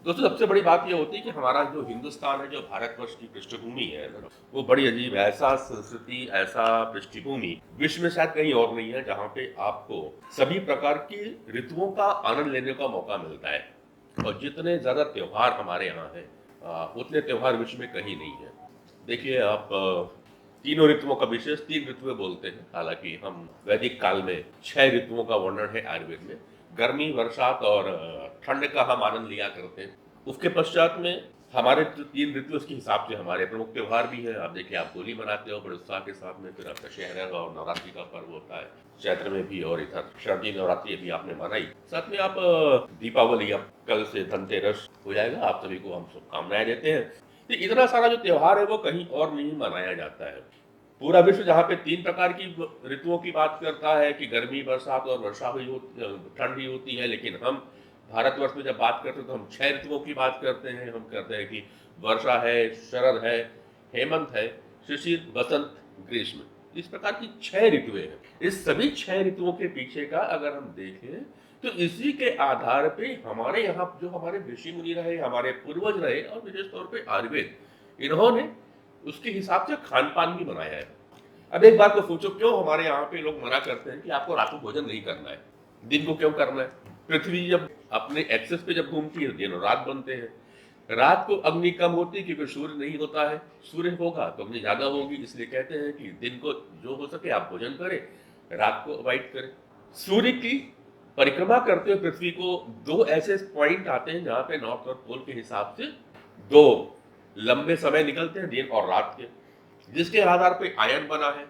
दोस्तों सबसे बड़ी बात ये होती है कि हमारा जो हिंदुस्तान है, जो भारतवर्ष की पृष्ठभूमि है ना, वो बड़ी अजीब है। ऐसा संस्कृति, ऐसा पृष्ठभूमि विश्व में शायद कहीं और नहीं है, जहाँ पे आपको सभी प्रकार की ऋतुओं का आनंद लेने का मौका मिलता है। और जितने ज़्यादा त्योहार हमारे यहाँ हैं, उतने त्योहार विश्व में कहीं नहीं है। देखिए आप, तीनों ऋतुओं का विशेष 3 ऋतुएँ बोलते हैं। हालाँकि हम वैदिक काल में 6 ऋतुओं का वर्णन है आयुर्वेद में। गर्मी, बरसात और ठंड का हम आनंद लिया करते हैं। उसके पश्चात में हमारे जो 3 ऋतु, उसके हिसाब से हमारे प्रमुख त्योहार भी हैं। आप देखिए, आप होली मनाते हो बड़े उत्साह के साथ में, फिर आपका दशहरा और नवरात्रि का पर्व होता है चैत्र में भी, और इधर शारदीय नवरात्रि अभी आपने मनाई। साथ में आप दीपावली, अब कल से धनतेरस हो जाएगा। आप सभी को हम शुभकामनाएं देते हैं। तो इतना सारा जो त्योहार है वो कहीं और नहीं मनाया जाता है। पूरा विश्व जहाँ पे 3 प्रकार की ऋतुओं की बात करता है कि गर्मी, बरसात और वर्षा हुई हो, ठंड ही होती है, लेकिन हम भारतवर्ष में जब बात करते हैं तो हम 6 ऋतुओं की बात करते हैं। हम कहते हैं कि वर्षा है, शरद है, हेमंत है, शिशिर, बसंत, ग्रीष्म। इस प्रकार की 6 ऋतुएं हैं। इस सभी 6 ऋतुओं के पीछे का अगर हम देखें तो इसी के आधार पे हमारे यहाँ जो हमारे ऋषि मुनि रहे, हमारे पूर्वज रहे, और विशेष तौर पे आयुर्वेद, इन्होंने उसके हिसाब से खान पान भी बनाया है। अब एक बात को सोचो, क्यों हमारे यहाँ पे लोग मना करते हैं कि आपको रात को भोजन नहीं करना है, दिन को क्यों करना है? पृथ्वी जब अपने एक्सेस पे जब घूमती है, दिन और रात बनते हैं। रात को अग्नि कम होती है क्योंकि सूर्य नहीं होता है। सूर्य होगा तो अग्नि ज्यादा होगी, इसलिए कहते हैं कि दिन को जो हो सके आप भोजन करें, रात को अवॉइड करें। सूर्य की परिक्रमा करते हुए पृथ्वी को 2 ऐसे पॉइंट आते हैं जहां पे नॉर्थ और पोल के हिसाब से 2 लंबे समय निकलते हैं, दिन और रात के, जिसके आधार पे आयन बना है,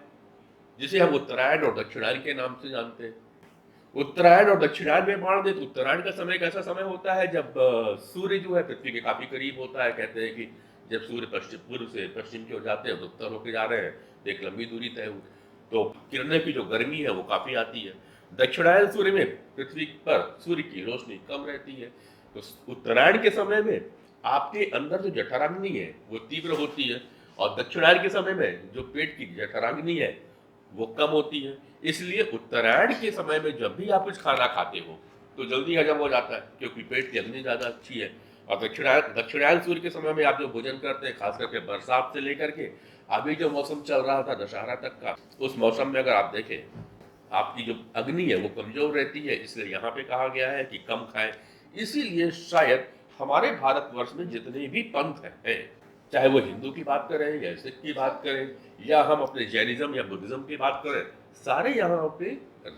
जिसे हम उत्तरायण और दक्षिणायन के नाम से जानते हैं। उत्तरायण और दक्षिणायन में बांट दे तो उत्तरायण का समय एक ऐसा समय होता है जब सूर्य जो है पृथ्वी के काफी करीब होता है। कहते हैं कि जब सूर्य पश्चिम, पूर्व से पश्चिम की ओर जाते हैं तो उत्तर होके जा रहे हैं, तो एक लंबी दूरी तय हुई, तो किरणें की जो गर्मी है वो काफी आती है। दक्षिणायन सूर्य में पृथ्वी पर सूर्य की रोशनी कम रहती है। तो उत्तरायण के समय में आपके अंदर जो जठराग्नि है वो तीव्र होती है, और दक्षिणायन के समय में जो पेट की जठराग्नि है वो कम होती है। इसलिए उत्तरायण के समय में जब भी आप कुछ खाना खाते हो तो जल्दी हजम हो जाता है, क्योंकि पेट की अग्नि ज्यादा अच्छी है। और दक्षिणायन सूर्य के समय में आप जो भोजन करते हैं, खास करके बरसात से लेकर के अभी जो मौसम चल रहा था दशहरा तक का, उस मौसम में अगर आप देखें, आपकी जो अग्नि है वो कमजोर रहती है, इसलिए यहाँ पे कहा गया है कि कम खाएं। इसीलिए शायद हमारे भारतवर्ष में जितने भी पंथ हैं, चाहे वो हिंदू की बात करें या सिख की बात करें, या हम अपने जैनिज्म या बुद्धिज्म की बात करें, सारे यहाँ पे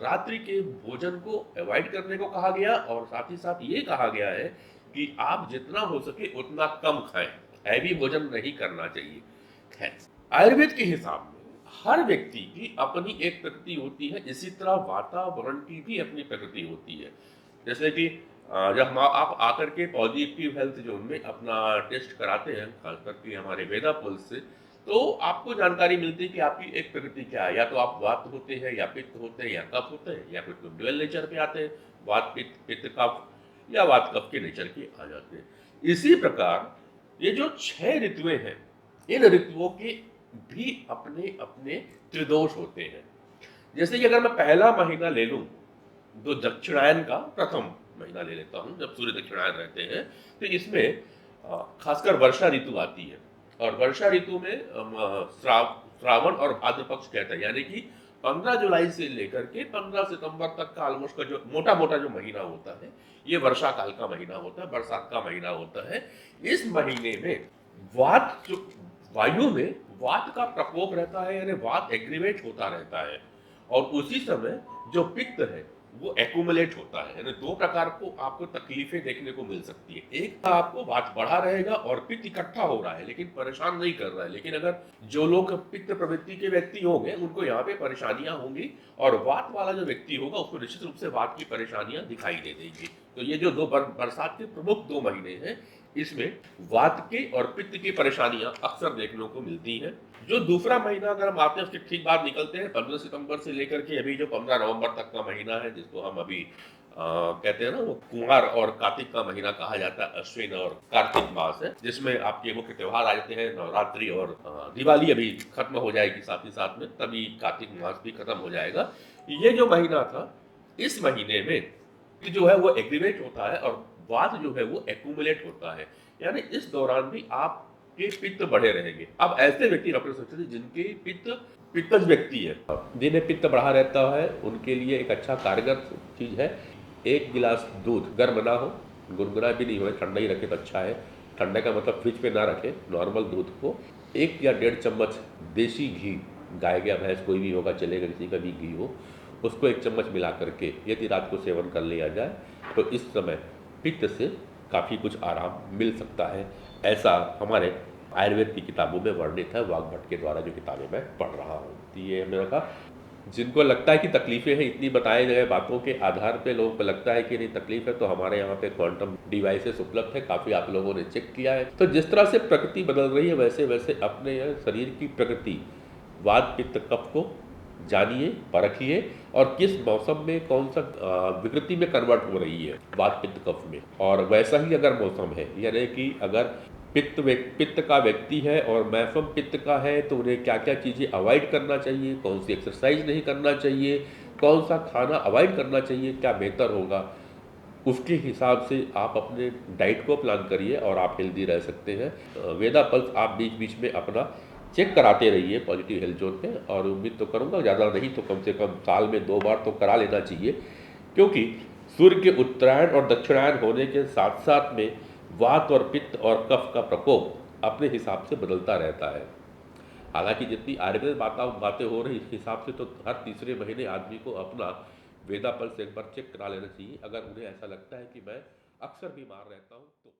रात्रि के भोजन को अवॉइड करने को कहा गया, और साथ ही साथ ये कहा गया है कि आप जितना हो सके उतना कम खाएं, हैवी भोजन नहीं करना चाहिए। खैर, आयुर्वेद के हिसाब में हर व्यक्ति की अपनी एक प्रकृति होती है, इसी तरह वातावरण की भी अपनी प्रकृति होती है। जैसे कि जब हम आप आकर के पॉजिटिव हेल्थ जोन में अपना टेस्ट कराते हैं, खास करके हमारे वेदा पुल्स से, तो आपको जानकारी मिलती है कि आपकी एक प्रकृति क्या है। या तो आप वात होते हैं, या पित्त होते हैं, या कफ होते हैं, या फिर ड्यूअल नेचर पे आते हैं, वात पित्त, पित्त कफ, या वात कफ के नेचर के आ जाते हैं। इसी प्रकार ये जो 6 ऋतुएं हैं, इन ऋतुओं के भी अपने अपने त्रिदोष होते हैं। जैसे कि अगर मैं पहला महीना ले लूं, तो दक्षिणायन का प्रथम महीना ले लेता हूं, जब सूर्य दक्षिणायन रहते हैं, तो इसमें खासकर वर्षा ऋतु आती है। और वर्षा ऋतु में श्रावण और भाद्र पक्ष कहते हैं, यानी कि 15 जुलाई से लेकर के 15 सितंबर तक का ऑलमोस्ट का जो मोटा मोटा जो महीना होता है, ये वर्षा काल का महीना होता है, बरसात का महीना होता है। इस महीने में वात जो वायु में वात का प्रकोप रहता है, यानी वात एग्रीवेट होता रहता है, और उसी समय जो पित्त है वो एक्यूमुलेट होता है। यानी 2 प्रकार को आपको तकलीफें देखने को मिल सकती है। एक आपको वात बढ़ा रहेगा और पित्त इकट्ठा हो रहा है, लेकिन परेशान नहीं कर रहा है। लेकिन अगर जो लोग पित्त प्रवृत्ति के व्यक्ति होंगे उनको यहाँ पे परेशानियां होंगी, और वात वाला जो व्यक्ति होगा उसको निश्चित रूप से वात की परेशानियां दिखाई दे देंगी। तो ये जो बरसात के प्रमुख 2 महीने हैं, इसमें वात के और पित्त की परेशानियां अक्सर देखने को मिलती हैं। जो दूसरा महीना अगर हम आते हैं उसके ठीक बाद निकलते हैं, 15 सितंबर से लेकर के अभी जो 15 नवंबर तक का महीना है, जिसको हम अभी कहते हैं ना, वो कुमार और कार्तिक का महीना कहा जाता है। अश्विन और कार्तिक मास है, जिसमें आपके मुख्य त्योहार आ जाते हैं, नवरात्रि और दिवाली अभी खत्म हो जाएगी, साथ ही साथ में तभी कार्तिक मास भी खत्म हो जाएगा। ये जो महीना था, इस महीने में जो है वो एग्रीवेट होता है, और वात जो है वो एक्यूमुलेट होता है, यानी इस दौरान भी आपके पित्त बढ़े रहेंगे। अब ऐसे व्यक्ति डॉक्टर सोचते थे जिनके पित्तज व्यक्ति है, जिन्हें पित्त बढ़ा रहता है, उनके लिए एक अच्छा कारगर चीज है, एक गिलास दूध गर्म ना हो, गुनगुना भी नहीं हो, ठंडा ही रखे तो अच्छा है। ठंडा का मतलब फ्रिज पे ना रखें, नॉर्मल दूध को 1 या 1.5 चम्मच देसी घी, गाय या भैंस कोई भी होगा चलेगा, किसी का भी घी हो, उसको 1 चम्मच मिला करके यदि रात को सेवन कर लिया जाए तो इस समय पित्त से काफ़ी कुछ आराम मिल सकता है। ऐसा हमारे आयुर्वेद की किताबों में वर्णित है, वाग्भट के द्वारा जो किताबें मैं पढ़ रहा हूँ। तो ये मैंने कहा, जिनको लगता है कि तकलीफें हैं, इतनी बताए गए बातों के आधार पे लोगों को लगता है कि नहीं तकलीफ है, तो हमारे यहाँ पे क्वांटम डिवाइसेस उपलब्ध है, काफ़ी आप लोगों ने चेक किया है। तो जिस तरह से प्रकृति बदल रही है वैसे वैसे अपने शरीर की प्रकृति वात पित्त कफ को जानिए, परखिए और किस मौसम में कौन सा विकृति में कन्वर्ट हो रही है वात पित्त कफ में, और वैसा ही अगर मौसम है, यानी कि अगर पित्त का व्यक्ति है और मौसम पित्त का है तो उन्हें क्या क्या चीज़ें अवॉइड करना चाहिए, कौन सी एक्सरसाइज नहीं करना चाहिए, कौन सा खाना अवॉइड करना चाहिए, क्या बेहतर होगा, उसके हिसाब से आप अपने डाइट को प्लान करिए और आप हेल्दी रह सकते हैं। वेदा पल्स आप बीच बीच में अपना चेक कराते रहिए पॉजिटिव हेल्थ जोन पे, और उम्मीद तो करूँगा ज़्यादा नहीं तो कम से कम साल में 2 बार तो करा लेना चाहिए, क्योंकि सूर्य के उत्तरायण और दक्षिणायन होने के साथ साथ में वात और पित्त और कफ का प्रकोप अपने हिसाब से बदलता रहता है। हालांकि जितनी आयुर्वेद बातें हो रही इस हिसाब से तो हर तीसरे महीने आदमी को अपना वेदा पल्स एक बार चेक करा लेना चाहिए, अगर उन्हें ऐसा लगता है कि मैं अक्सर बीमार रहता हूँ तो।